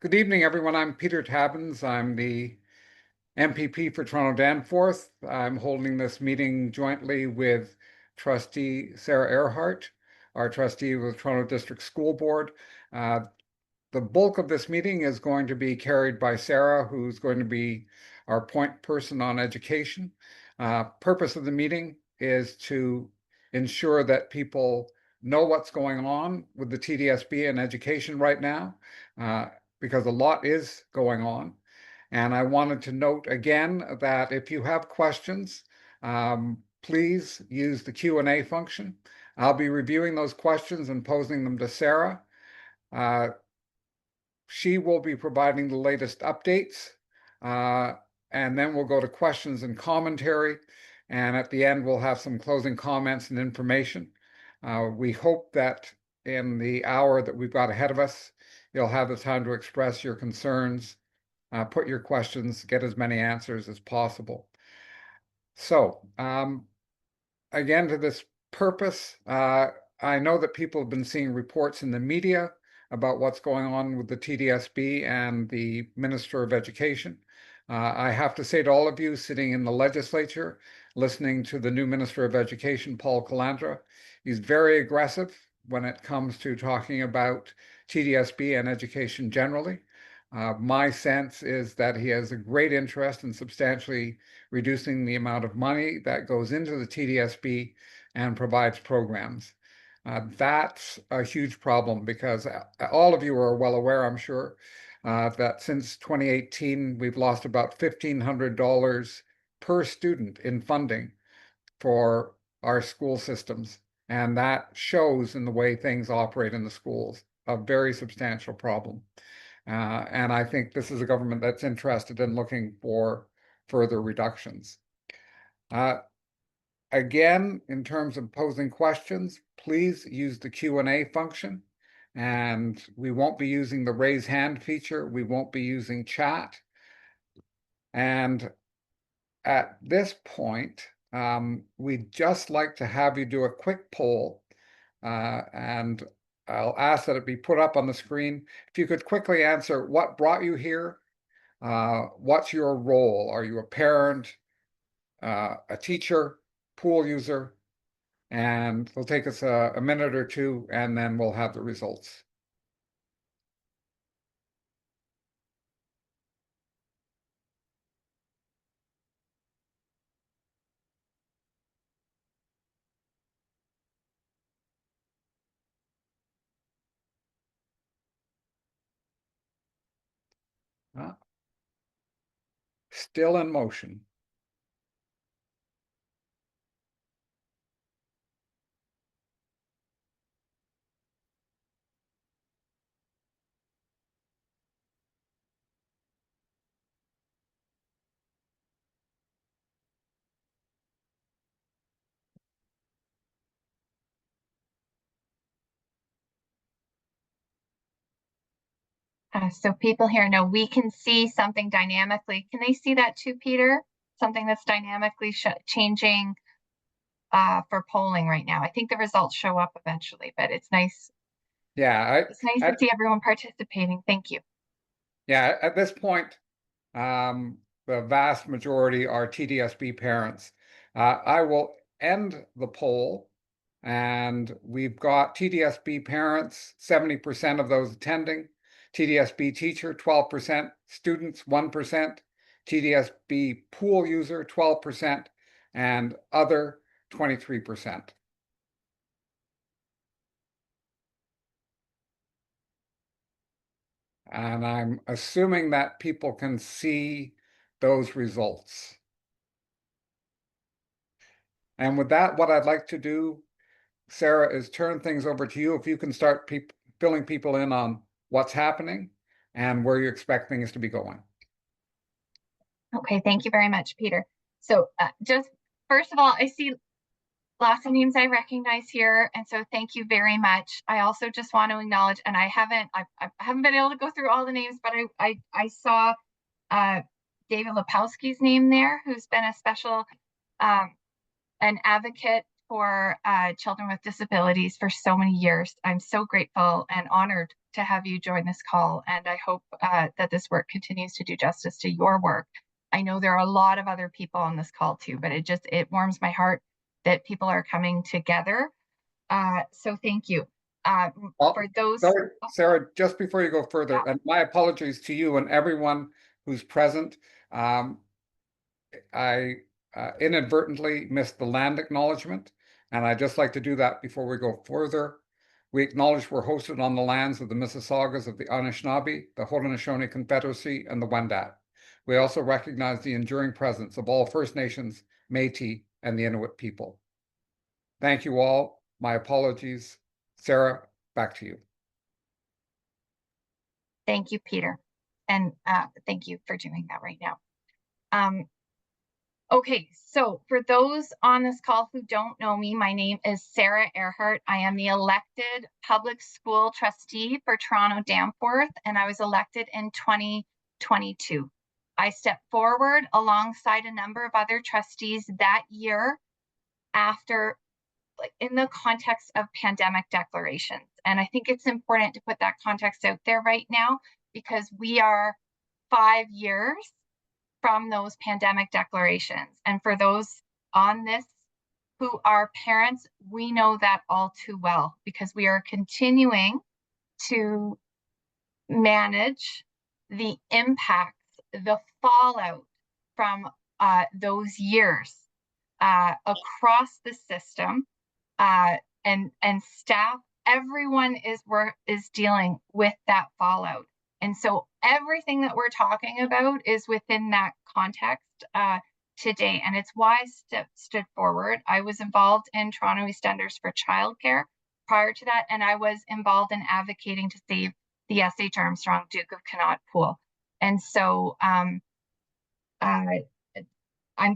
Good evening, everyone. I'm Peter Tabbins. I'm the MPP for Toronto-Danforth. I'm holding this meeting jointly with Trustee Sarah Earhart, our trustee of the Toronto District School Board. Uh, the bulk of this meeting is going to be carried by Sarah, who's going to be our point person on education. Purpose of the meeting is to ensure that people know what's going on with the TDSB and education right now, uh, because a lot is going on. And I wanted to note again that if you have questions, please use the Q&A function. I'll be reviewing those questions and posing them to Sarah. Uh, she will be providing the latest updates, and then we'll go to questions and commentary. And at the end, we'll have some closing comments and information. We hope that in the hour that we've got ahead of us, you'll have the time to express your concerns, put your questions, get as many answers as possible. So, again, to this purpose, I know that people have been seeing reports in the media about what's going on with the TDSB and the Minister of Education. I have to say to all of you sitting in the legislature, listening to the new Minister of Education, Paul Calandra, he's very aggressive when it comes to talking about TDSB and education generally. My sense is that he has a great interest in substantially reducing the amount of money that goes into the TDSB and provides programs. That's a huge problem because all of you are well aware, I'm sure, that since 2018, we've lost about $1,500 per student in funding for our school systems. And that shows in the way things operate in the schools, a very substantial problem. And I think this is a government that's interested in looking for further reductions. Again, in terms of posing questions, please use the Q&A function. And we won't be using the raise hand feature. We won't be using chat. And at this point, we'd just like to have you do a quick poll. And I'll ask that it be put up on the screen. If you could quickly answer what brought you here, what's your role? Are you a parent, a teacher, pool user? And it'll take us a minute or two, and then we'll have the results. Still in motion. So people here know we can see something dynamically. Can they see that too, Peter? Something that's dynamically changing for polling right now. I think the results show up eventually, but it's nice. Yeah, It's nice to see everyone participating. Thank you. yeah. At this point, the vast majority are TDSB parents. I will end the poll, and we've got TDSB parents, 70% of those attending, TDSB teacher, 12%, students, 1%, TDSB pool user, 12%, and other, 23%. And I'm assuming that people can see those results. And with that, what I'd like to do, Sarah, is turn things over to you. If you can start filling people in on what's happening and where you expect things to be going. Okay, thank you very much, Peter. So just first of all, I see lots of names I recognize here, and so thank you very much. I also just want to acknowledge, and I haven't been able to go through all the names, but I saw David Lepowski's name there, who's been a special an advocate for children with disabilities for so many years. I'm so grateful and honored to have you join this call, and I hope that this work continues to do justice to your work. I know there are a lot of other people on this call too, but it warms my heart that people are coming together. So thank you. For Well, those, sorry, oh, Sarah, just before you go further, yeah, and my apologies to you and everyone who's present. Um, I inadvertently missed the land acknowledgement, and I'd just like to do that before we go further. We acknowledge we're hosted on the lands of the Mississaugas of the Anishinaabe, the Haudenosaunee Confederacy, and the Wendat. We also recognize the enduring presence of all First Nations, Métis, and the Inuit people. Thank you all. My apologies. Sarah, back to you. thank you, Peter, and thank you for doing that right now. Okay, so for those on this call who don't know me, my name is Sarah Earhart. I am the elected public school trustee for Toronto-Danforth, and I was elected in 2022. I stepped forward alongside a number of other trustees that year after, like, in the context of pandemic declarations. And I think it's important to put that context out there right now because we are 5 years from those pandemic declarations. And for those on this who are parents, we know that all too well because we are continuing to manage the impacts, the fallout from those years across the system, and staff. Everyone is dealing with that fallout. And so everything that we're talking about is within that context today. And it's why I stood forward. I was involved in Toronto EastEnders for childcare prior to that, and I was involved in advocating to save the S.H. Armstrong Duke of Connaught Pool. And so I'm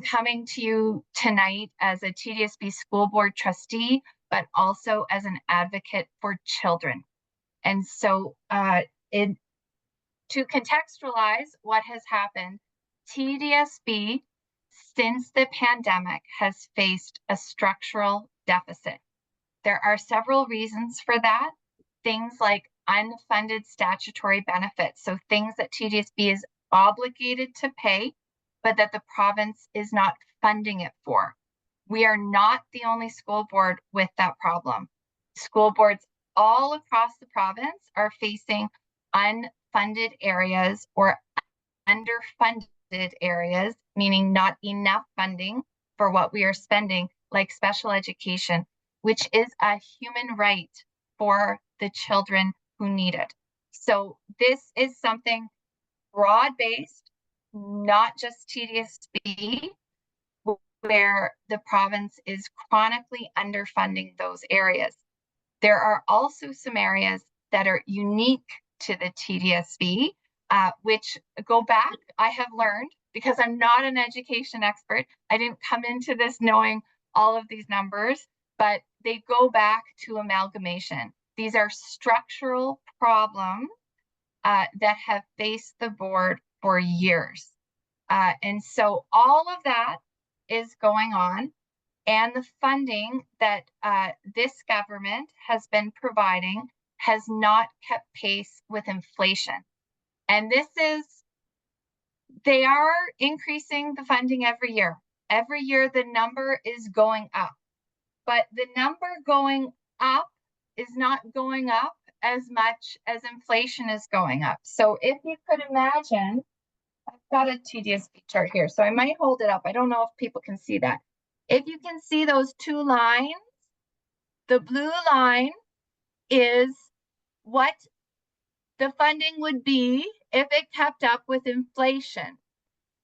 coming to you tonight as a TDSB school board trustee, but also as an advocate for children. And so to contextualize what has happened, TDSB since the pandemic has faced a structural deficit. There are several reasons for that. Things like unfunded statutory benefits, so things that TDSB is obligated to pay, but that the province is not funding it for. We are not the only school board with that problem. School boards all across the province are facing unfunded areas or underfunded areas, meaning not enough funding for what we are spending, like special education, which is a human right for the children who need it. So this is something broad-based, not just TDSB, where the province is chronically underfunding those areas. There are also some areas that are unique to the TDSB, which go back, I have learned, because I'm not an education expert. I didn't come into this knowing all of these numbers, but they go back to amalgamation. These are structural problems that have faced the board for years. And so all of that is going on, and the funding that this government has been providing has not kept pace with inflation. And they are increasing the funding every year. Every year the number is going up, but the number going up is not going up as much as inflation is going up. So if you could imagine, I've got a TDSB chart here, so I might hold it up. I don't know if people can see that. If you can see those two lines, the blue line is what the funding would be if it kept up with inflation.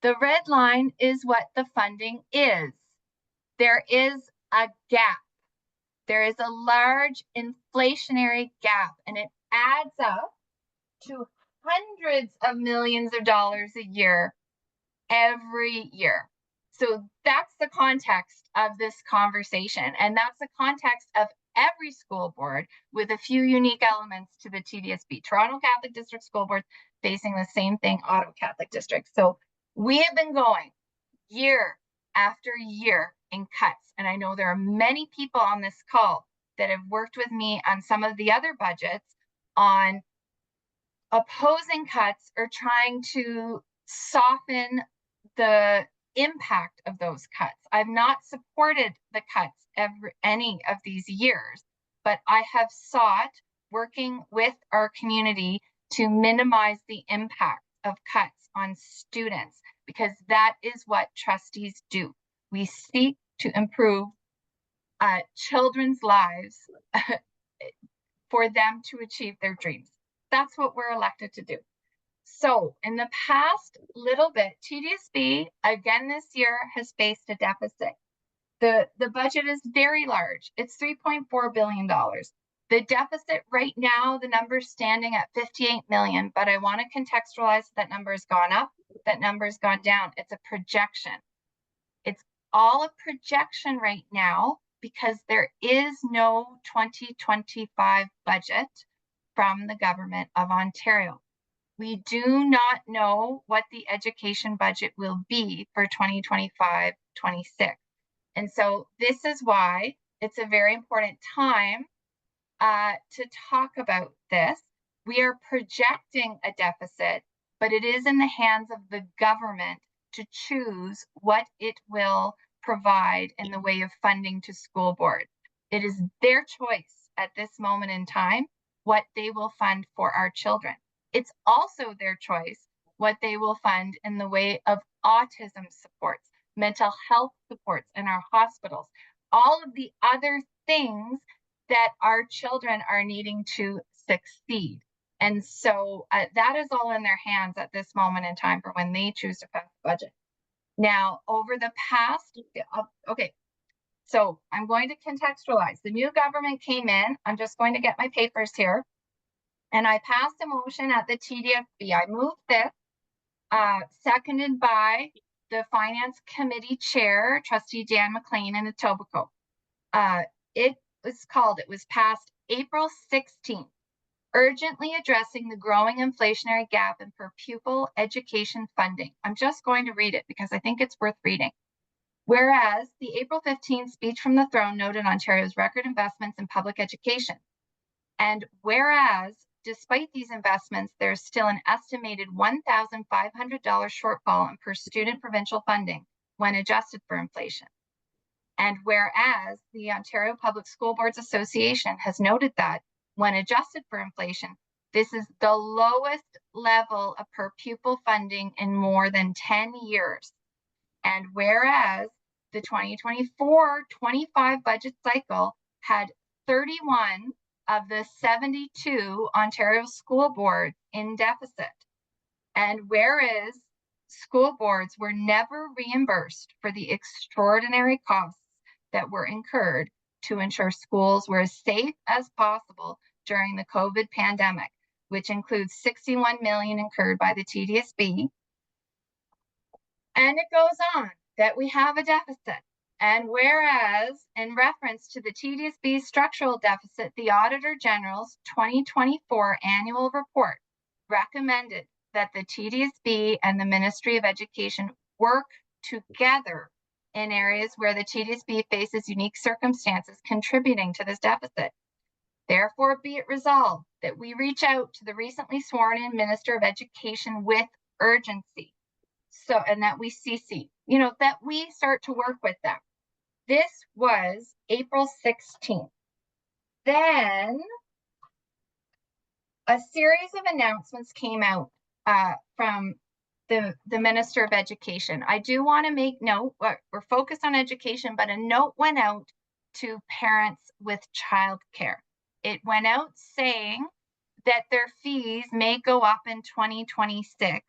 The red line is what the funding is. There is a gap. There is a large inflationary gap, and it adds up to hundreds of millions of dollars a year, every year. So that's the context of this conversation. And that's the context of every school board with a few unique elements to the TDSB. Toronto Catholic District School Board facing the same thing, Ottawa Catholic District. So we have been going year after year in cuts. And I know there are many people on this call that have worked with me on some of the other budgets on opposing cuts or trying to soften the impact of those cuts. I've not supported the cuts any of these years, but I have sought, working with our community, to minimize the impact of cuts on students, because that is what trustees do. We seek to improve children's lives for them to achieve their dreams. That's what we're elected to do. So in the past little bit, TDSB again this year has faced a deficit. The budget is very large. It's $3.4 billion. The deficit right now, the number's standing at 58 million, but I want to contextualize that number has gone up, that number has gone down. It's a projection. It's all a projection right now because there is no 2025 budget from the government of Ontario. We do not know what the education budget will be for 2025-26. And so this is why it's a very important time to talk about this. We are projecting a deficit, but it is in the hands of the government to choose what it will provide in the way of funding to school boards. It is their choice at this moment in time what they will fund for our children. It's also their choice what they will fund in the way of autism supports, mental health supports in our hospitals, all of the other things that our children are needing to succeed. And so that is all in their hands at this moment in time for when they choose to pass the budget. Now, over the past, okay, so I'm going to contextualize. The new government came in. I'm just going to get my papers here. And I passed a motion at the TDSB. I moved this, seconded by the Finance Committee Chair, Trustee Dan McLean in Etobicoke. It was passed April 16th, urgently addressing the growing inflationary gap in per pupil education funding. I'm just going to read it because I think it's worth reading. Whereas the April 15th speech from the throne noted Ontario's record investments in public education. And whereas, despite these investments, there's still an estimated $1,500 shortfall in per student provincial funding when adjusted for inflation. And whereas the Ontario Public School Boards Association has noted that when adjusted for inflation, this is the lowest level of per pupil funding in more than 10 years. And whereas the 2024-25 budget cycle had 31 of the 72 Ontario school boards in deficit. And whereas school boards were never reimbursed for the extraordinary costs that were incurred to ensure schools were as safe as possible during the COVID pandemic, which includes 61 million incurred by the TDSB. And it goes on that we have a deficit. And whereas, in reference to the TDSB structural deficit, the Auditor General's 2024 annual report recommended that the TDSB and the Ministry of Education work together in areas where the TDSB faces unique circumstances contributing to this deficit. Therefore, be it resolved that we reach out to the recently sworn in Minister of Education with urgency. So, and that we CC, that we start to work with them. This was April 16th. Then a series of announcements came out from the Minister of Education. I do want to make note, we're focused on education, but a note went out to parents with childcare. It went out saying that their fees may go up in 2026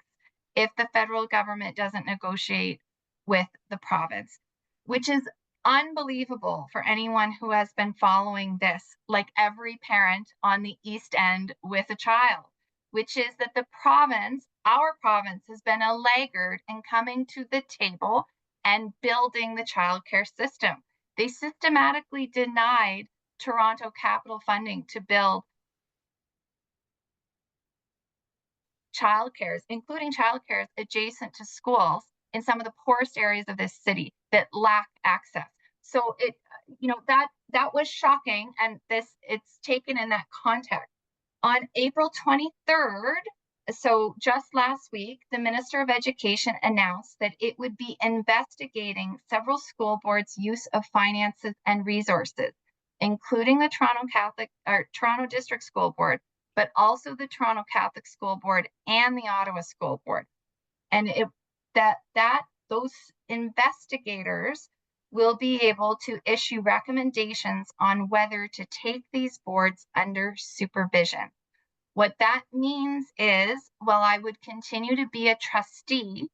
if the federal government doesn't negotiate with the province, which is unbelievable for anyone who has been following this, like every parent on the East End with a child, which is that the province, our province, has been a laggard in coming to the table and building the childcare system. They systematically denied Toronto capital funding to build childcares, including childcares adjacent to schools in some of the poorest areas of this city that lack access. So it, that was shocking, and it's taken in that context. On April 23rd, so just last week, the Minister of Education announced that it would be investigating several school boards' use of finances and resources, including the Toronto District School Board, but also the Toronto Catholic School Board and the Ottawa School Board. And those investigators will be able to issue recommendations on whether to take these boards under supervision. What that means is, while I would continue to be a trustee,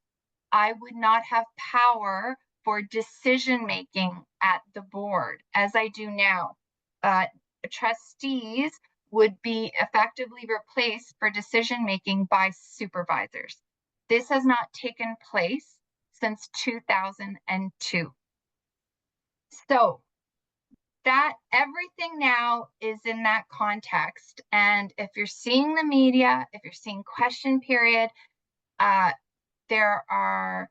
I would not have power for decision-making at the board as I do now. Trustees would be effectively replaced for decision-making by supervisors. This has not taken place since 2002. So that everything now is in that context. And if you're seeing the media, if you're seeing question period, there are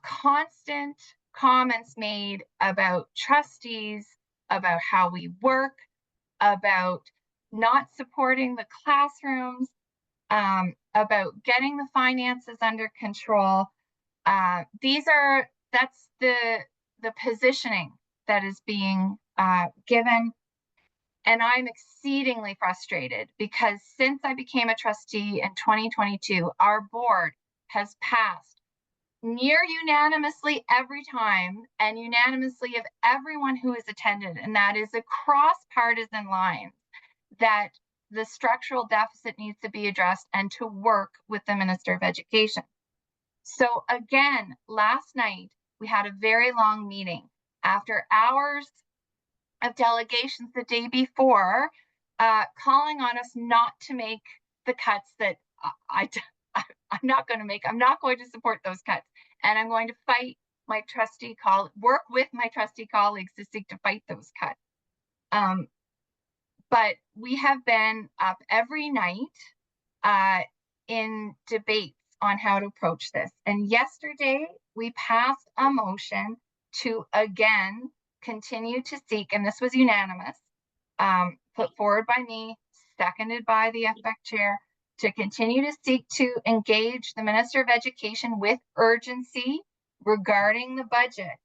constant comments made about trustees, about how we work, about not supporting the classrooms, about getting the finances under control. That's the positioning that is being given. And I'm exceedingly frustrated because since I became a trustee in 2022, our board has passed near unanimously every time and unanimously of everyone who has attended, and that is across partisan lines, that the structural deficit needs to be addressed and to work with the Minister of Education. So again, last night, we had a very long meeting. After hours of delegations the day before, calling on us not to make the cuts that I'm not going to make. I'm not going to support those cuts. And I'm going to work with my trustee colleagues to seek to fight those cuts. But we have been up every night in debates on how to approach this. And yesterday, we passed a motion to again continue to seek, and this was unanimous, put forward by me, seconded by the FBEC chair, to continue to seek to engage the Minister of Education with urgency regarding the budget,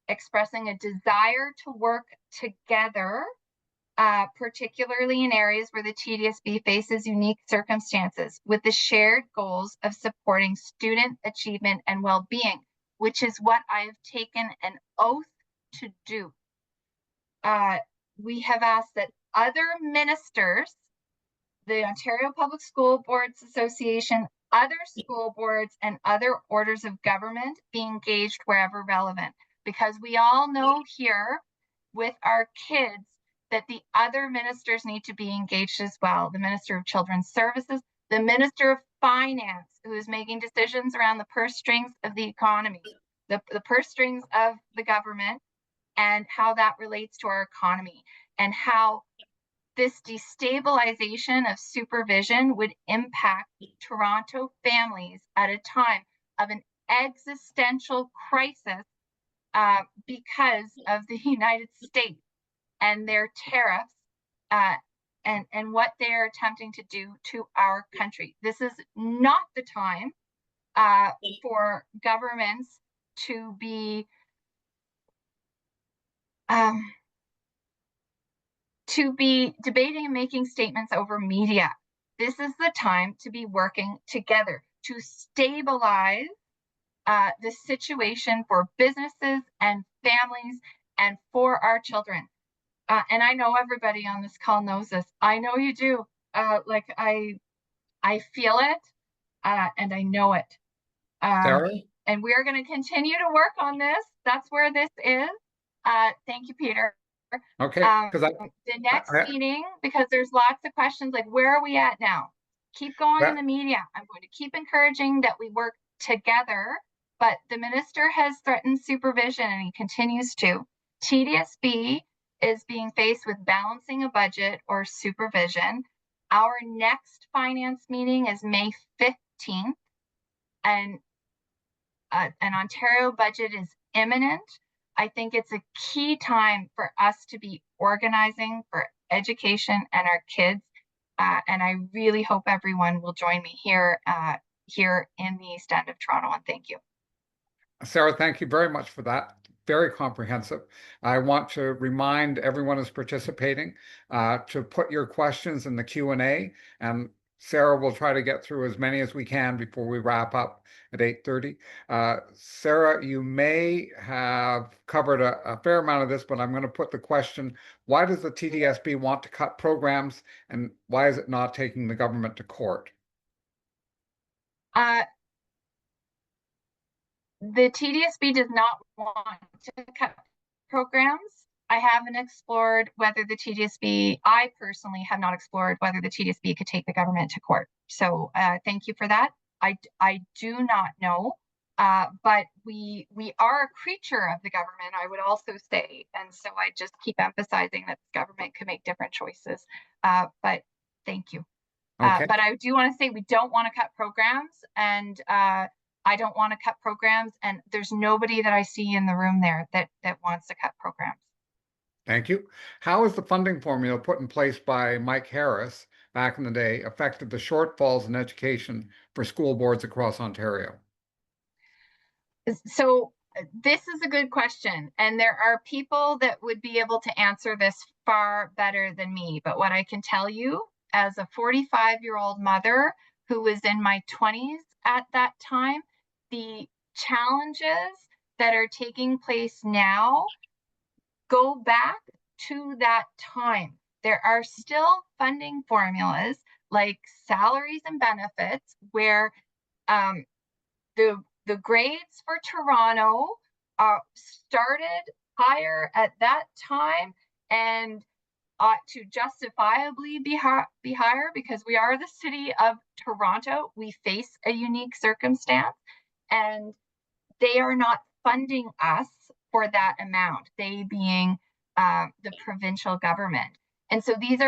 expressing a desire to work together, particularly in areas where the TDSB faces unique circumstances, with the shared goals of supporting student achievement and well-being, which is what I have taken an oath to do. We have asked that other ministers, the Ontario Public School Boards Association, other school boards, and other orders of government be engaged wherever relevant, because we all know here with our kids that the other ministers need to be engaged as well. The Minister of Children's Services, the Minister of Finance, who is making decisions around the purse strings of the economy, the purse strings of the government, and how that relates to our economy, and how this destabilization of supervision would impact Toronto families at a time of an existential crisis because of the United States and their tariffs and what they're attempting to do to our country. This is not the time for governments to be debating and making statements over media. This is the time to be working together to stabilize the situation for businesses and families and for our children. And I know everybody on this call knows this. I know you do. Like I feel it and I know it. And we are going to continue to work on this. That's where this is. Thank you, Peter. Okay, the next meeting, because there's lots of questions like, where are we at now? Keep going in the media. I'm going to keep encouraging that we work together, but the minister has threatened supervision and he continues to. TDSB is being faced with balancing a budget or supervision. Our next finance meeting is May 15th, and an Ontario budget is imminent. I think it's a key time for us to be organizing for education and our kids. And I really hope everyone will join me here in the East End of Toronto. And thank you. Sarah, thank you very much for that. Very comprehensive. I want to remind everyone who's participating to put your questions in the Q&A, and Sarah will try to get through as many as we can before we wrap up at 8:30. Sarah, you may have covered a fair amount of this, but I'm going to put the question, why does the TDSB want to cut programs, and why is it not taking the government to court? Uh, the TDSB does not want to cut programs. I haven't explored whether the TDSB, I personally have not explored whether the TDSB could take the government to court. So thank you for that. I do not know, but we are a creature of the government, I would also say. And so I just keep emphasizing that the government could make different choices. But thank you. Okay. But I do want to say we don't want to cut programs, and I don't want to cut programs, and there's nobody that I see in the room there that wants to cut programs. Thank you. How has the funding formula put in place by Mike Harris back in the day affected the shortfalls in education for school boards across Ontario? So this is a good question, and there are people that would be able to answer this far better than me. But what I can tell you, as a 45-year-old mother who was in my 20s at that time, the challenges that are taking place now go back to that time. There are still funding formulas like salaries and benefits where the grades for Toronto started higher at that time and ought to justifiably be higher because we are the city of Toronto. We face a unique circumstance, and they are not funding us for that amount, they being the provincial government. And so these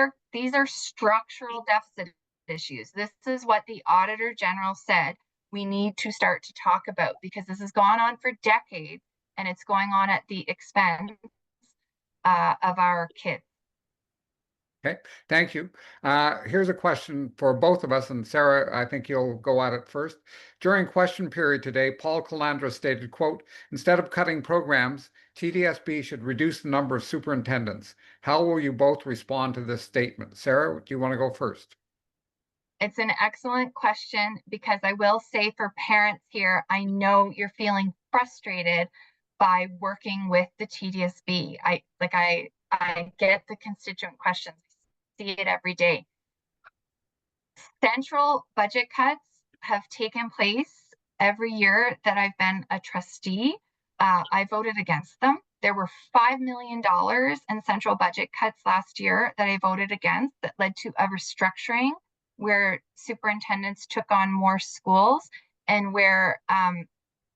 are structural deficit issues. This is what the Auditor General said we need to start to talk about, because this has gone on for decades and it's going on at the expense of our kids. Okay, thank you. Here's a question for both of us, and Sarah, I think you'll go at it first. During question period today, Paul Calandra stated, quote, instead of cutting programs, TDSB should reduce the number of superintendents. How will you both respond to this statement? Sarah, do you want to go first? It's an excellent question, because I will say for parents here, I know you're feeling frustrated by working with the TDSB. I get the constituent questions, see it every day. Central budget cuts have taken place every year that I've been a trustee. I voted against them. There were $5 million in central budget cuts last year that I voted against that led to a restructuring where superintendents took on more schools, and where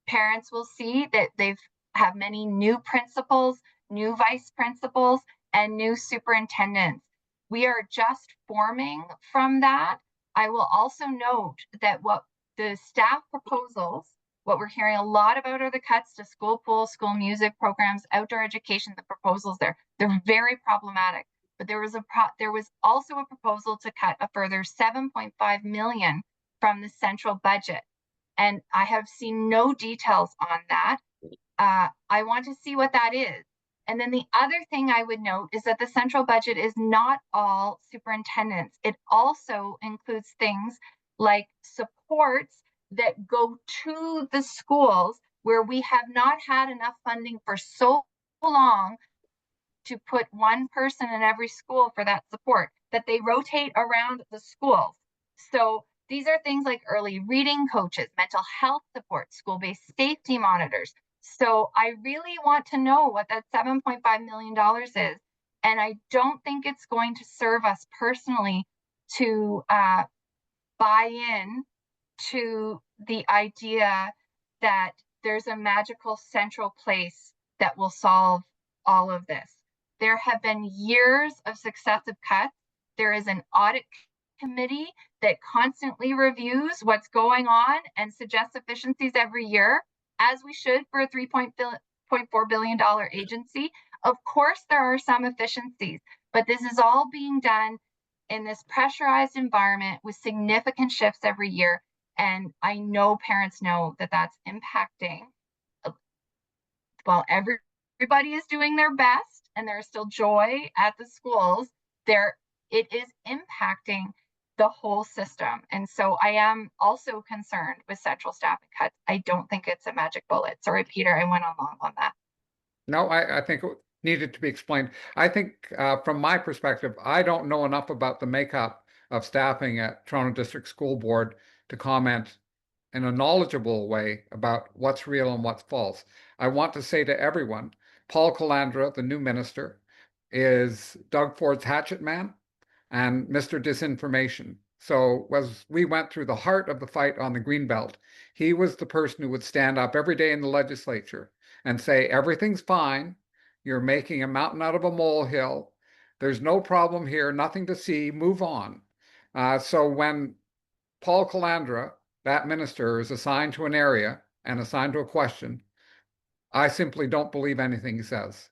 parents will see that they've have many new principals, new vice principals, and new superintendents. We are just forming from that. I will also note that what the staff proposals, what we're hearing a lot about are the cuts to school pool, school music programs, outdoor education, the proposals there. They're very problematic. But there was also a proposal to cut a further 7.5 million from the central budget. And I have seen no details on that. I want to see what that is. And then the other thing I would note is that the central budget is not all superintendents. It also includes things like supports that go to the schools where we have not had enough funding for so long to put one person in every school for that support, that they rotate around the schools. So these are things like early reading coaches, mental health support, school-based safety monitors. So I really want to know what that $7.5 million is. And I don't think it's going to serve us personally to buy in to the idea that there's a magical central place that will solve all of this. There have been years of successive cuts. There is an audit committee that constantly reviews what's going on and suggests efficiencies every year, as we should for a $3.4 billion agency. Of course, there are some efficiencies, but this is all being done in this pressurized environment with significant shifts every year. And I know parents know that that's impacting. While everybody is doing their best and there's still joy at the schools, it is impacting the whole system. And so I am also concerned with central staffing cuts. I don't think it's a magic bullet. Sorry, Peter, I went on long on that. No, I think it needed to be explained. I think from my perspective, I don't know enough about the makeup of staffing at Toronto District School Board to comment in a knowledgeable way about what's real and what's false. I want to say to everyone, Paul Calandra, the new minister, is Doug Ford's hatchet man and Mr. Disinformation. So as we went through the heart of the fight on the Greenbelt, he was the person who would stand up every day in the legislature and say, everything's fine. You're making a mountain out of a molehill. There's no problem here, nothing to see, move on. So when Paul Calandra, that minister, is assigned to an area and assigned to a question, I simply don't believe anything he says.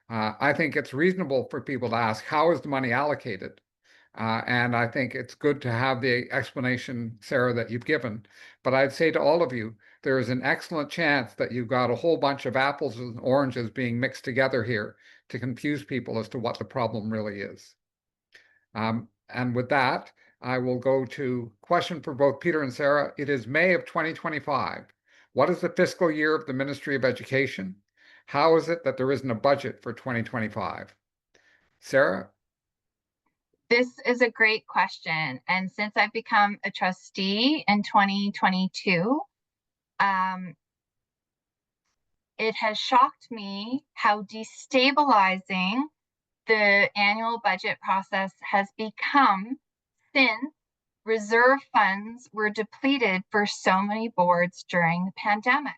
I think it's reasonable for people to ask, how is the money allocated? And I think it's good to have the explanation, Sarah, that you've given. But I'd say to all of you, there is an excellent chance that you've got a whole bunch of apples and oranges being mixed together here to confuse people as to what the problem really is. And with that, I will go to question for both Peter and Sarah. It is May of 2025. What is the fiscal year of the Ministry of Education? How is it that there isn't a budget for 2025? Sarah? This is a great question. And since I've become a trustee in 2022, it has shocked me how destabilizing the annual budget process has become since reserve funds were depleted for so many boards during the pandemic.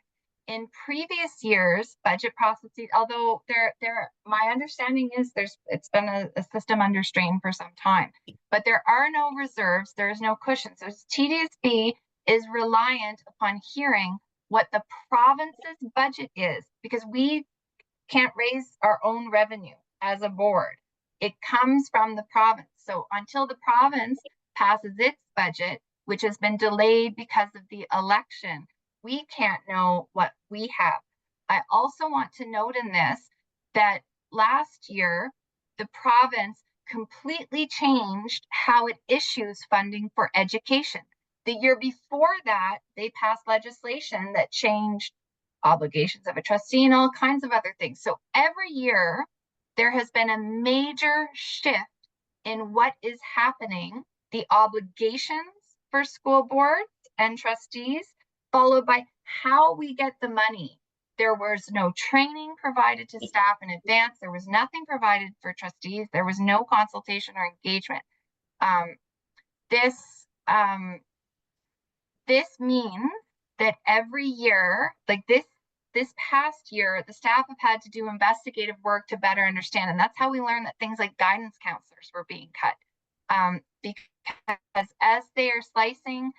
In previous years, budget processes, although my understanding is it's been a system under strain for some time, but there are no reserves, there is no cushion. So TDSB is reliant upon hearing what the province's budget is, because we can't raise our own revenue as a board. It comes from the province. So until the province passes its budget, which has been delayed because of the election, we can't know what we have. I also want to note in this that last year, the province completely changed how it issues funding for education. The year before that, they passed legislation that changed obligations of a trustee and all kinds of other things. So every year, there has been a major shift in what is happening, the obligations for school boards and trustees, followed by how we get the money. There was no training provided to staff in advance. There was nothing provided for trustees. There was no consultation or engagement. This means that every year, like this past year, the staff have had to do investigative work to better understand. And that's how we learned that things like guidance counselors were being cut. Because as they are slicing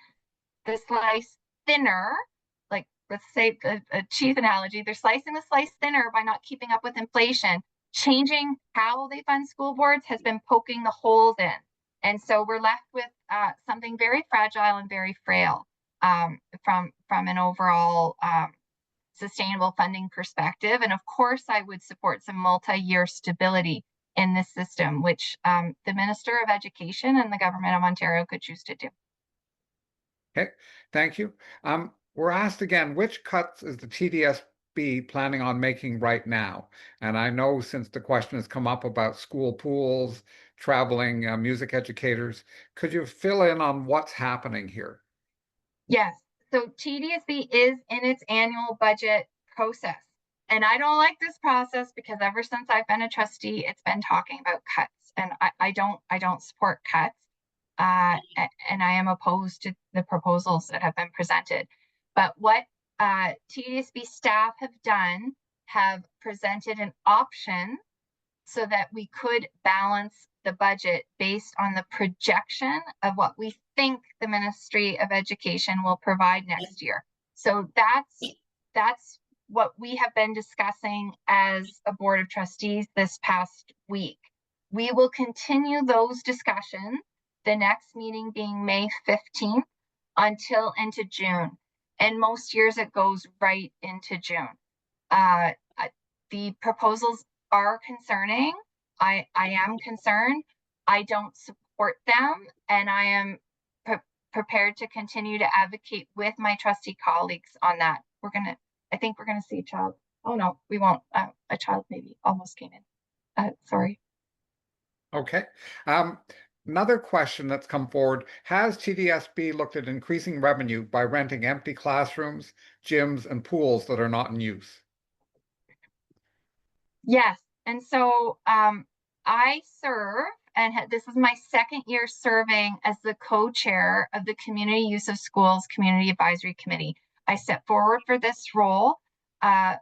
the slice thinner, like let's say a cheese analogy, they're slicing the slice thinner by not keeping up with inflation. Changing how they fund school boards has been poking the holes in. And so we're left with something very fragile and very frail from an overall sustainable funding perspective. And of course, I would support some multi-year stability in this system, which the Minister of Education and the Government of Ontario could choose to do. Okay, thank you. We're asked again, which cuts is the TDSB planning on making right now? And I know since the question has come up about school pools, traveling music educators, could you fill in on what's happening here? Yes. So TDSB is in its annual budget process. And I don't like this process because ever since I've been a trustee, it's been talking about cuts. And I don't support cuts. And I am opposed to the proposals that have been presented. But what TDSB staff have presented an option so that we could balance the budget based on the projection of what we think the Ministry of Education will provide next year. So that's what we have been discussing as a board of trustees this past week. We will continue those discussions, the next meeting being May 15th until into June. And most years it goes right into June. Uh, the proposals are concerning. I am concerned. I don't support them, and I am prepared to continue to advocate with my trustee colleagues on that. I think we're gonna see a child. Oh no, we won't. A child maybe almost came in. Sorry. Okay. Um, Another question that's come forward, has TDSB looked at increasing revenue by renting empty classrooms, gyms, and pools that are not in use? Yes. And so I serve, and this is my second year serving as the co-chair of the Community Use of Schools Community Advisory Committee. I stepped forward for this role uh,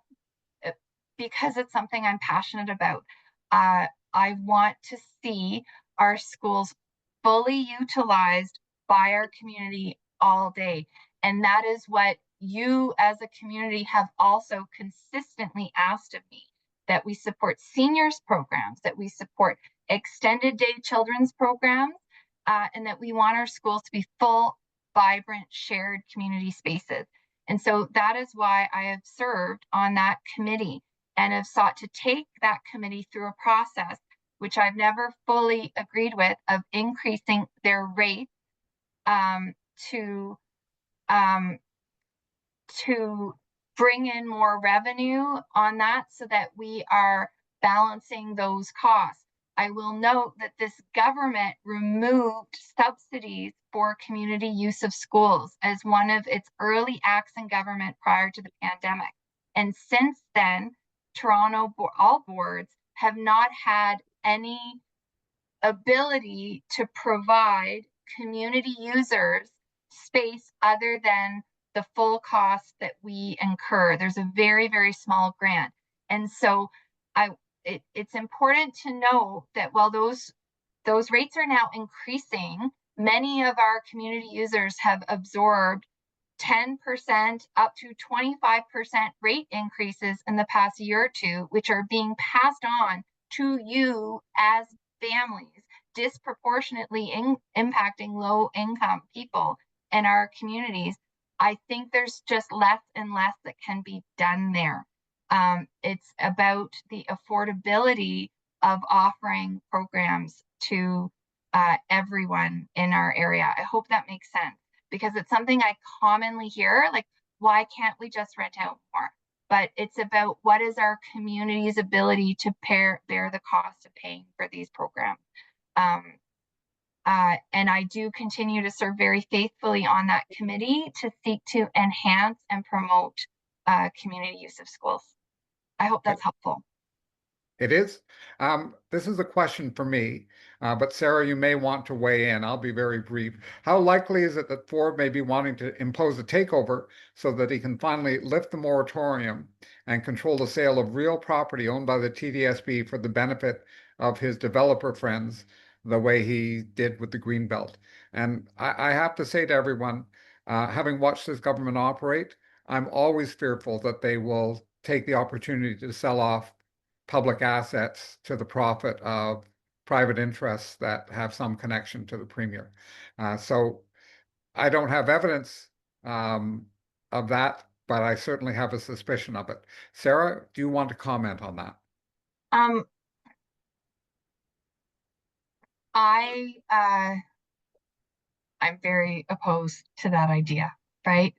because it's something I'm passionate about. I want to see our schools fully utilized by our community all day. And that is what you as a community have also consistently asked of me, that we support seniors programs, that we support extended day children's programs, and that we want our schools to be full, vibrant, shared community spaces. And so that is why I have served on that committee and have sought to take that committee through a process which I've never fully agreed with, of increasing their rate um, to um, to bring in more revenue on that so that we are balancing those costs. I will note that this government removed subsidies for community use of schools as one of its early acts in government prior to the pandemic. And since then, Toronto, all boards have not had any ability to provide community users space other than the full cost that we incur. There's a very, very small grant. And so it's important to know that while those rates are now increasing, many of our community users have absorbed 10% up to 25% rate increases in the past year or two, which are being passed on to you as families, disproportionately impacting low income people in our communities. I think there's just less and less that can be done there. It's about the affordability of offering programs to everyone in our area. I hope that makes sense, because it's something I commonly hear, like, why can't we just rent out more? But it's about what is our community's ability to bear the cost of paying for these programs. And I do continue to serve very faithfully on that committee to seek to enhance and promote community use of schools. I hope that's helpful. It is. This is a question for me, but Sarah, you may want to weigh in. I'll be very brief. How likely is it that Ford may be wanting to impose a takeover so that he can finally lift the moratorium and control the sale of real property owned by the TDSB for the benefit of his developer friends, the way he did with the Greenbelt? And I have to say to everyone, having watched this government operate, I'm always fearful that they will take the opportunity to sell off public assets to the profit of private interests that have some connection to the premier. So I don't have evidence of that, but I certainly have a suspicion of it. Sarah, do you want to comment on that? Um, I I'm very opposed to that idea, right?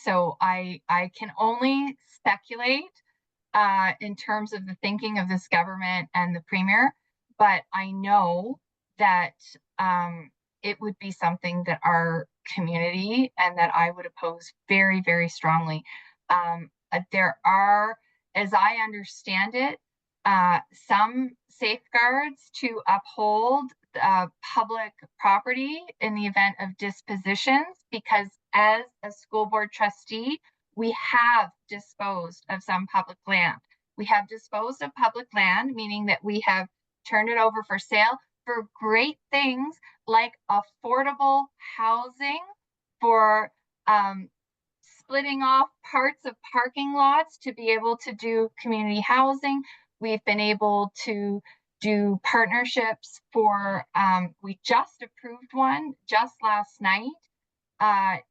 So I can only speculate in terms of the thinking of this government and the premier, but I know that it would be something that our community and that I would oppose very, very strongly. There are, as I understand it, some safeguards to uphold public property in the event of dispositions, because as a school board trustee, we have disposed of some public land. We have disposed of public land, meaning that we have turned it over for sale for great things like affordable housing, for splitting off parts of parking lots to be able to do community housing. We've been able to do partnerships for, we just approved one just last night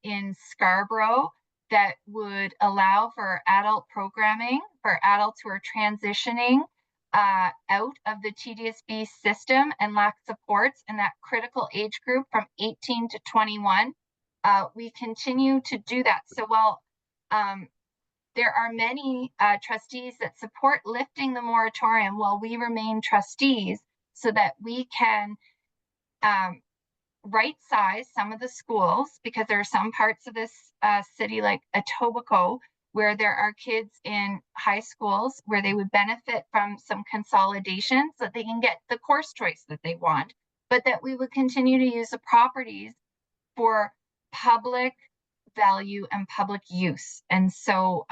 in Scarborough that would allow for adult programming for adults who are transitioning out of the TDSB system and lack supports in that critical age group from 18 to 21. We continue to do that. So while there are many trustees that support lifting the moratorium while we remain trustees so that we can right size some of the schools, because there are some parts of this city like Etobicoke where there are kids in high schools where they would benefit from some consolidation so that they can get the course choice that they want, but that we would continue to use the properties for public value and public use. And so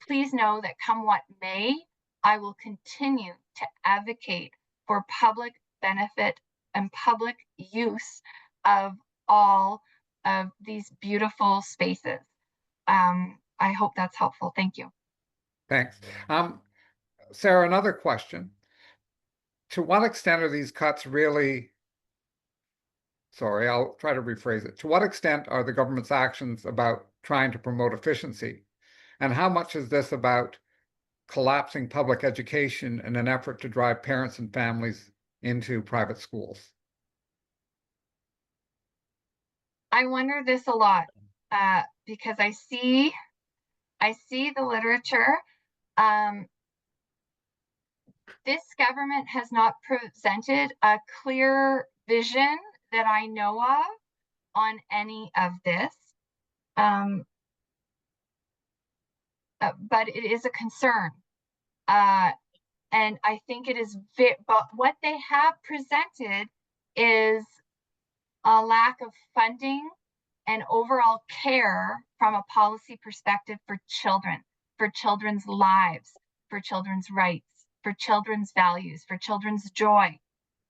please know that come what may, I will continue to advocate for public benefit and public use of all of these beautiful spaces. I hope that's helpful. Thank you. Thanks. Sarah, another question. To what extent are these cuts really, sorry, I'll try to rephrase it. To what extent are the government's actions about trying to promote efficiency? And how much is this about collapsing public education in an effort to drive parents and families into private schools? I wonder this a lot because I see the literature. This government has not presented a clear vision that I know of on any of this. But it is a concern. And I think it is, but what they have presented is a lack of funding and overall care from a policy perspective for children, for children's lives, for children's rights, for children's values, for children's joy.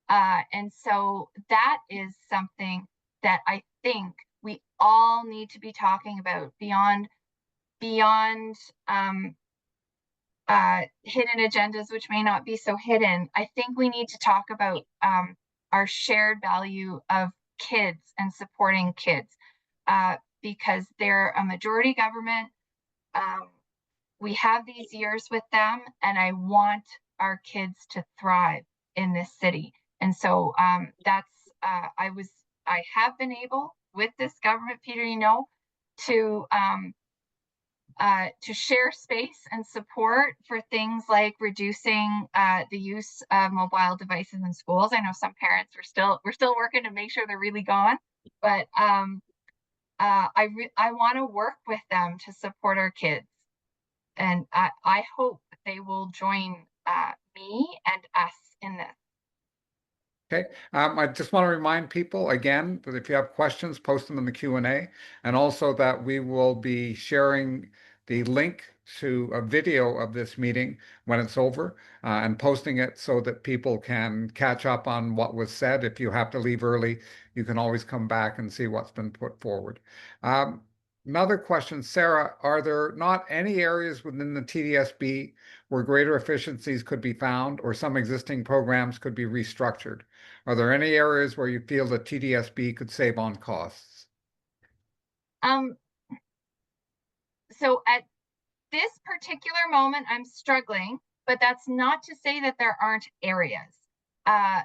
And so that is something that I think we all need to be talking about beyond hidden agendas, which may not be so hidden. I think we need to talk about our shared value of kids and supporting kids because they're a majority government. We have these years with them, and I want our kids to thrive in this city. And so that's I have been able with this government, Peter, you know, to share space and support for things like reducing the use of mobile devices in schools. I know some parents we're still working to make sure they're really gone, but I want to work with them to support our kids, and I hope they will join me and us in this. Okay, I just want to remind people again that if you have questions, post them in the Q&A, and also that we will be sharing the link to a video of this meeting when it's over and posting it so that people can catch up on what was said. If you have to leave early, you can always come back and see what's been put forward. Another question, Sarah, are there not any areas within the TDSB where greater efficiencies could be found or some existing programs could be restructured? Are there any areas where you feel that TDSB could save on costs? So at this particular moment, I'm struggling, but that's not to say that there aren't areas.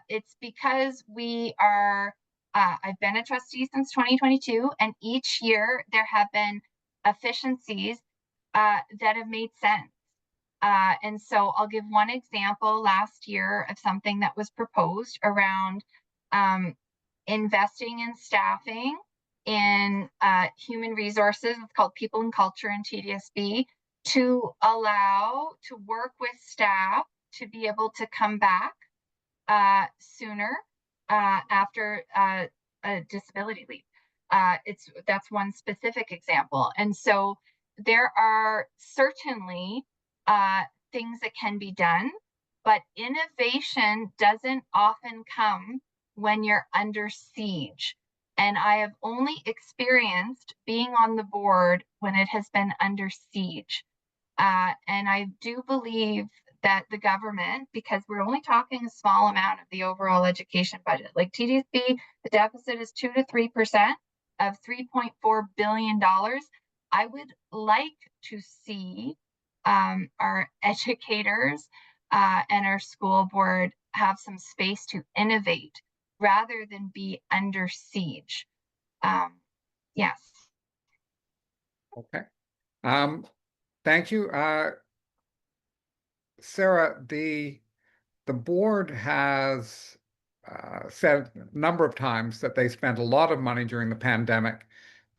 It's because we are, I've been a trustee since 2022, and each year there have been efficiencies that have made sense. And so I'll give one example last year of something that was proposed around investing in staffing in human resources. It's called People and Culture in TDSB, to allow to work with staff to be able to come back sooner after a disability leave. That's one specific example. And so there are certainly things that can be done, but innovation doesn't often come when you're under siege. And I have only experienced being on the board when it has been under siege. And I do believe that the government, because we're only talking a small amount of the overall education budget, like TDSB, the deficit is 2 to 3% of $3.4 billion. I would like to see our educators and our school board have some space to innovate rather than be under siege. Yes. Okay. Thank you. Sarah, the board has said a number of times that they spent a lot of money during the pandemic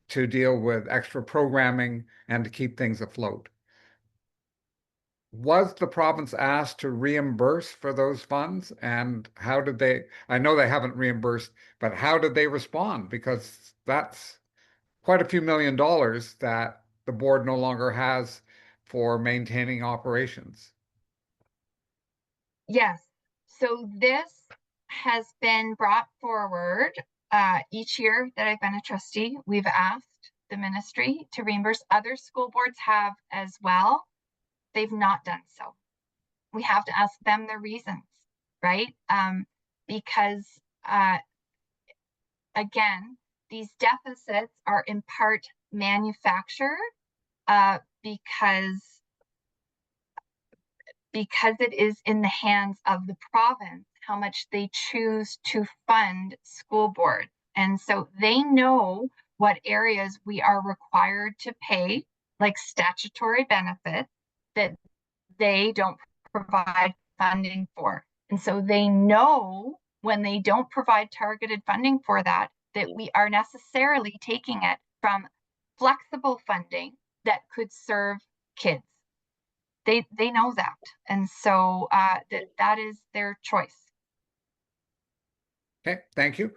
to deal with extra programming and to keep things afloat. Was the province asked to reimburse for those funds? And how did they, I know they haven't reimbursed, but how did they respond? Because that's quite a few $1 million that the board no longer has for maintaining operations. Yes. So this has been brought forward each year that I've been a trustee. We've asked the ministry to reimburse. Other school boards have as well. They've not done so. We have to ask them their reasons, right? Because again, these deficits are in part manufactured because it is in the hands of the province how much they choose to fund school boards. And so they know what areas we are required to pay, like statutory benefits, that they don't provide funding for. And so they know when they don't provide targeted funding for that, that we are necessarily taking it from flexible funding that could serve kids. They know that, and so that is their choice. Okay, thank you.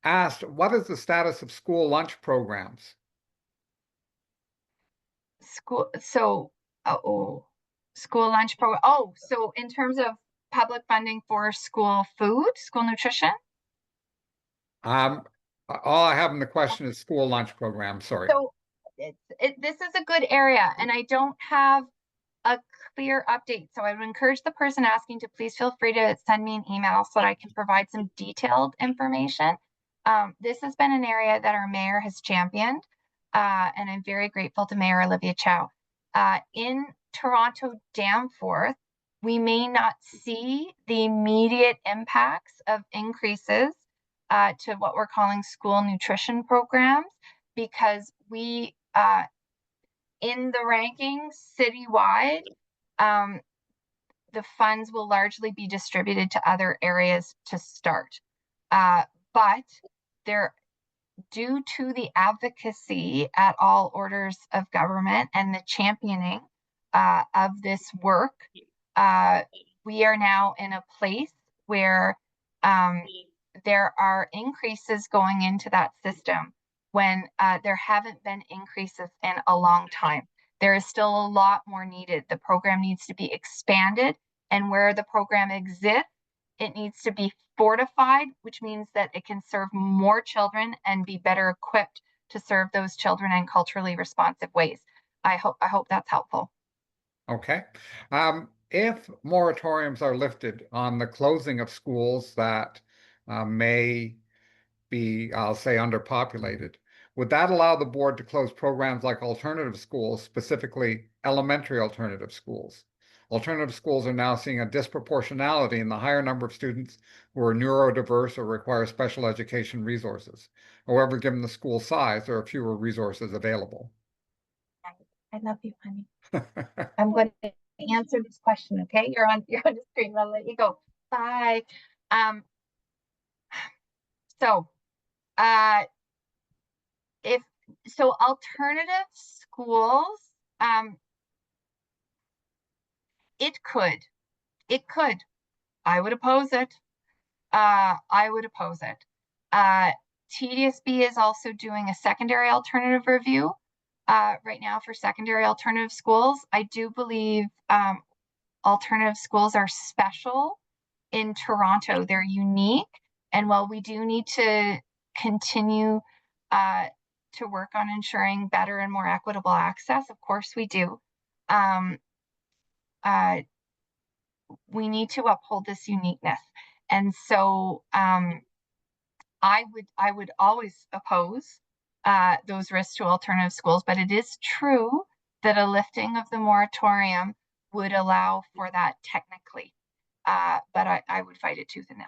Asked, what is the status of school lunch programs? School so oh school lunch program. Oh, so in terms of public funding for school food, school nutrition. Um, all I have in the question is school lunch program. Sorry. So this is a good area, and I don't have a clear update. So I would encourage the person asking to please feel free to send me an email so that I can provide some detailed information. This has been an area that our mayor has championed, and I'm very grateful to Mayor Olivia Chow. In Toronto-Danforth, we may not see the immediate impacts of increases to what we're calling school nutrition programs because we in the rankings citywide, the funds will largely be distributed to other areas to start. But there, due to the advocacy at all orders of government and the championing of this work, we are now in a place where there are increases going into that system when there haven't been increases in a long time. There is still a lot more needed. The program needs to be expanded, and where the program exists, it needs to be fortified, which means that it can serve more children and be better equipped to serve those children in culturally responsive ways. I hope that's helpful. Okay. If moratoriums are lifted on the closing of schools that may be, I'll say, underpopulated, would that allow the board to close programs like alternative schools, specifically elementary alternative schools? Alternative schools are now seeing a disproportionality in the higher number of students who are neurodiverse or require special education resources. However, given the school size, there are fewer resources available. I love you, honey. I'm going to answer this question. Okay, you're on the screen. I'll let you go. Bye. Um. So, uh, if so, alternative schools. It could. It could. I would oppose it. I would oppose it. TDSB is also doing a secondary alternative review right now for secondary alternative schools. I do believe alternative schools are special in Toronto. They're unique. And while we do need to continue to work on ensuring better and more equitable access, of course we do. Um, uh, we need to uphold this uniqueness. And so I would always oppose those risks to alternative schools, but it is true that a lifting of the moratorium would allow for that technically. But I would fight it tooth and nail.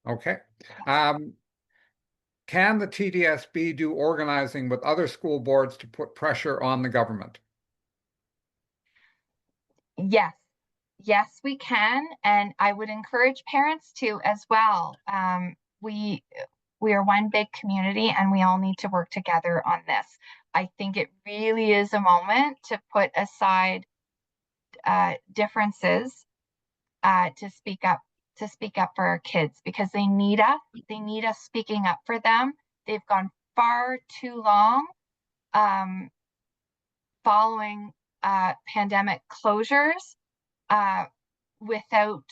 Okay. Um, can the TDSB do organizing with other school boards to put pressure on the government? Yes, yes, we can, and I would encourage parents to as well. We are one big community, and we all need to work together on this. I think it really is a moment to put aside differences to speak up for our kids because they need us. They need us speaking up for them. They've gone far too long um, following pandemic closures uh, without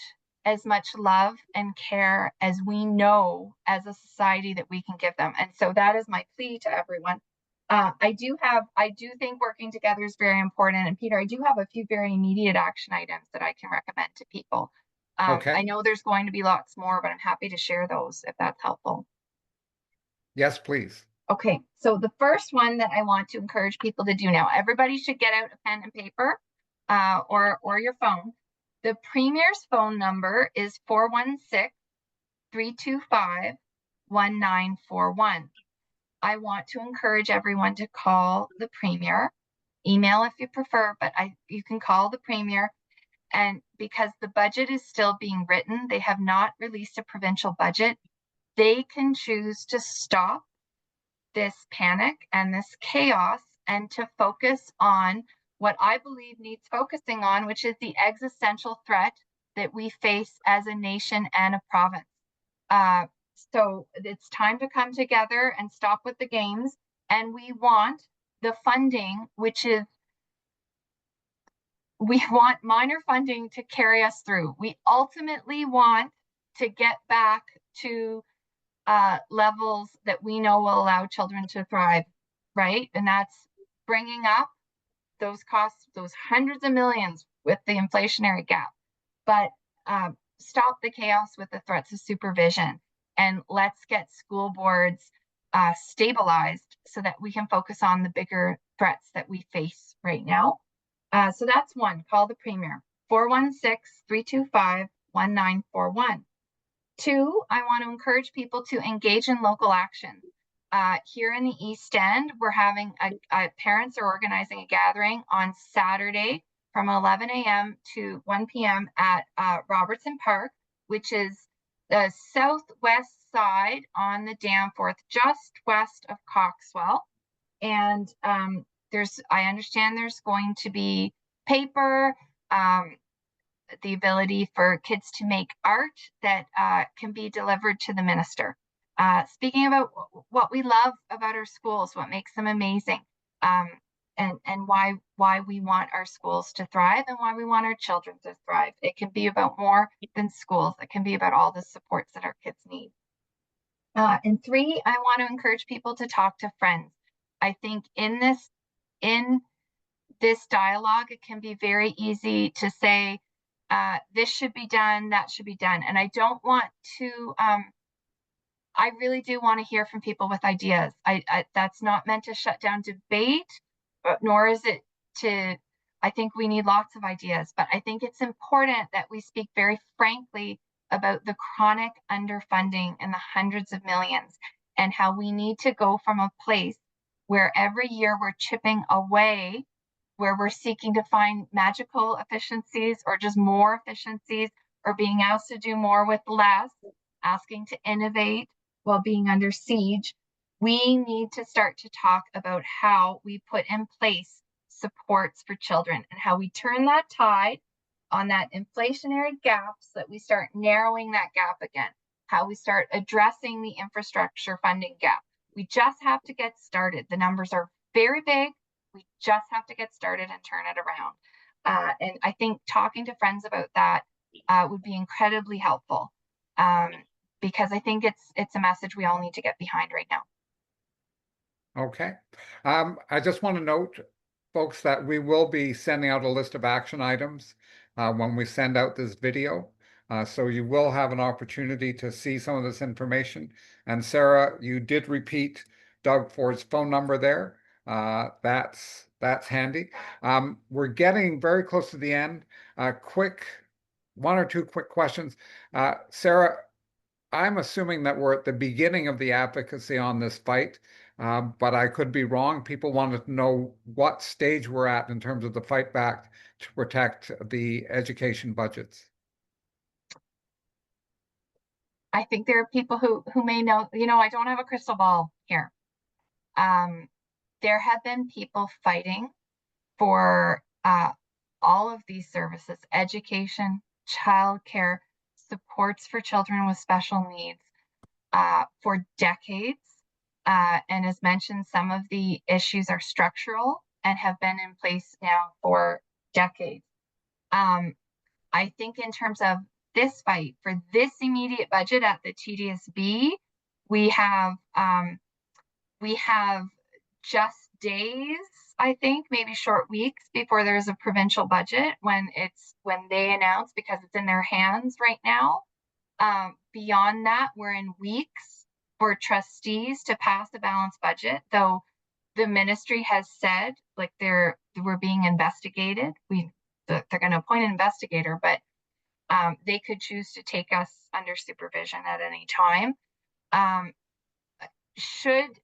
as much love and care as we know as a society that we can give them. And so that is my plea to everyone. I do think working together is very important. And Peter, I do have a few very immediate action items that I can recommend to people. I Okay. know there's going to be lots more, but I'm happy to share those if that's helpful. Yes, please. Okay, so the first one that I want to encourage people to do now, everybody should get out a pen and paper or your phone. The Premier's phone number is 416-325-1941. I want to encourage everyone to call the Premier, email if you prefer, but you can call the Premier. And because the budget is still being written, they have not released a provincial budget. They can choose to stop this panic and this chaos and to focus on what I believe needs focusing on, which is the existential threat that we face as a nation and a province. Uh, so it's time to come together and stop with the games. And we want the funding, we want minor funding to carry us through. We ultimately want to get back to levels that we know will allow children to thrive, right? And that's bringing up those costs, those hundreds of millions with the inflationary gap. But stop the chaos with the threats of supervision and let's get school boards stabilized so that we can focus on the bigger threats that we face right now. So that's one, call the Premier, 416-325-1941. Two, I want to encourage people to engage in local action. Here in the East End, we're having parents are organizing a gathering on Saturday from 11 a.m. to 1 p.m. at Robertson Park, which is the southwest side on the Danforth, just west of Coxwell. And I understand there's going to be paper, the ability for kids to make art that can be delivered to the minister. Speaking about what we love about our schools, what makes them amazing, and why we want our schools to thrive and why we want our children to thrive. It can be about more than schools. It can be about all the supports that our kids need. And three, I want to encourage people to talk to friends. I think in this dialogue, it can be very easy to say, this should be done, that should be done. And I don't want to, I really do want to hear from people with ideas. That's not meant to shut down debate, nor is it to, I think we need lots of ideas, but I think it's important that we speak very frankly about the chronic underfunding and the hundreds of millions and how we need to go from a place where every year we're chipping away, where we're seeking to find magical efficiencies or just more efficiencies or being asked to do more with less, asking to innovate while being under siege. We need to start to talk about how we put in place supports for children and how we turn that tide on that inflationary gap so that we start narrowing that gap again, how we start addressing the infrastructure funding gap. We just have to get started. The numbers are very big. We just have to get started and turn it around. And I think talking to friends about that would be incredibly helpful because I think it's a message we all need to get behind right now. Okay. I just want to note, folks, that we will be sending out a list of action items when we send out this video. So you will have an opportunity to see some of this information. And Sarah, you did repeat Doug Ford's phone number there. That's handy. We're getting very close to the end. Quick, one or two quick questions. Sarah, I'm assuming that we're at the beginning of the advocacy on this fight, but I could be wrong. People wanted to know what stage we're at in terms of the fight back to protect the education budgets. I think there are people who may know, I don't have a crystal ball here. There have been people fighting for all of these services, education, childcare, supports for children with special needs for decades. And as mentioned, some of the issues are structural and have been in place now for decades. I think in terms of this fight for this immediate budget at the TDSB, we have just days, I think, maybe short weeks before there's a provincial budget when they announce, because it's in their hands right now. Beyond that, we're in weeks for trustees to pass a balanced budget, though the ministry has said like we're being investigated. They're going to appoint an investigator, but they could choose to take us under supervision at any time. Should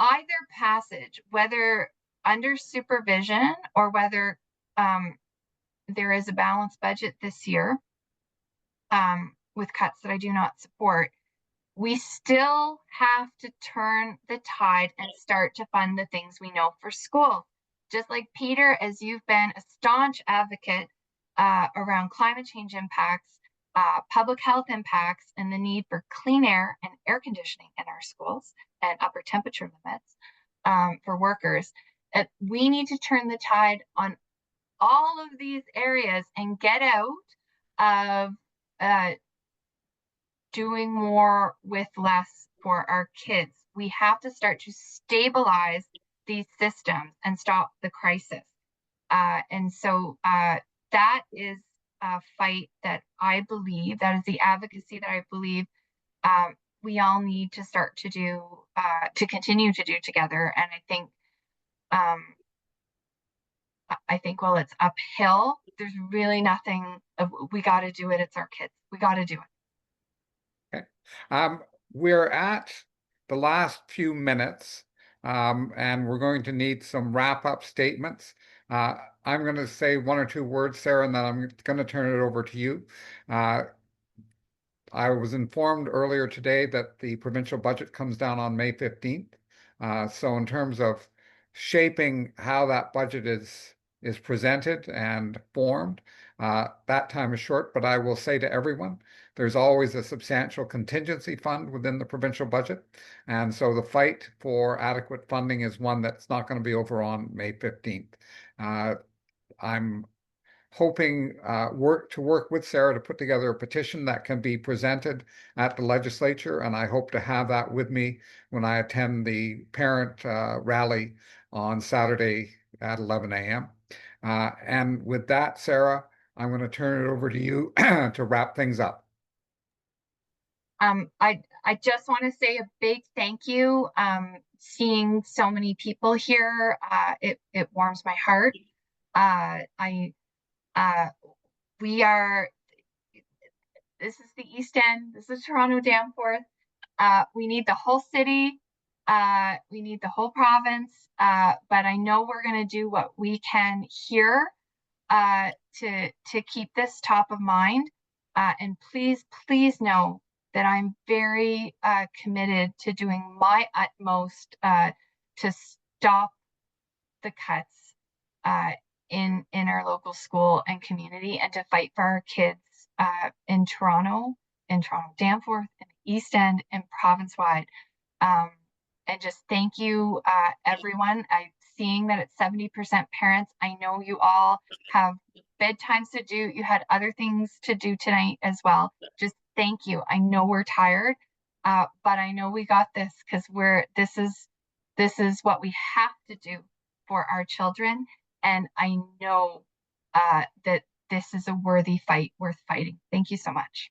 either passage, whether under supervision or whether there is a balanced budget this year with cuts that I do not support, we still have to turn the tide and start to fund the things we know for school. Just like Peter, as you've been a staunch advocate around climate change impacts, public health impacts, and the need for clean air and air conditioning in our schools and upper temperature limits for workers. We need to turn the tide on all of these areas and get out of doing more with less for our kids. We have to start to stabilize these systems and stop the crisis. And so that is a fight that I believe, that is the advocacy that I believe we all need to start to do, to continue to do together. And I think while it's uphill, there's really nothing, we got to do it. It's our kids. We got to do it. Okay. We're at the last few minutes, and we're going to need some wrap-up statements. I'm going to say one or two words, Sarah, and then I'm going to turn it over to you. I was informed earlier today that the provincial budget comes down on May 15th. So in terms of shaping how that budget is presented and formed, that time is short, but I will say to everyone, there's always a substantial contingency fund within the provincial budget. And so the fight for adequate funding is one that's not going to be over on May 15th. I'm hoping to work with Sarah to put together a petition that can be presented at the legislature, and I hope to have that with me when I attend the parent rally on Saturday at 11 a.m. And with that, Sarah, I'm going to turn it over to you to wrap things up. I just want to say a big thank you. Seeing so many people here, it warms my heart. This is the East End, this is Toronto-Danforth. We need the whole city, we need the whole province, but I know we're going to do what we can here to keep this top of mind. And please know that I'm very committed to doing my utmost to stop the cuts in our local school and community, and to fight for our kids in Toronto-Danforth, in the East End, and province-wide. And just thank you, everyone. Seeing that it's 70% parents, I know you all have bedtimes to do. You had other things to do tonight as well. Just thank you. I know we're tired, but I know we got this, because this is what we have to do for our children. And I know that this is a worthy fight worth fighting. Thank you so much.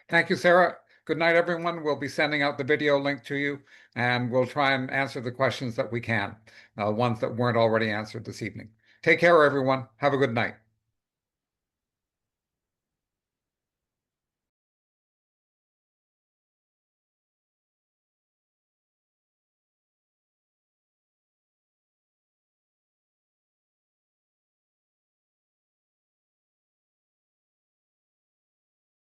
Thank you, Sarah. Good night, everyone. We'll be sending out the video link to you, and we'll try and answer the questions that we can, ones that weren't already answered this evening. Take care, everyone. Have a good night.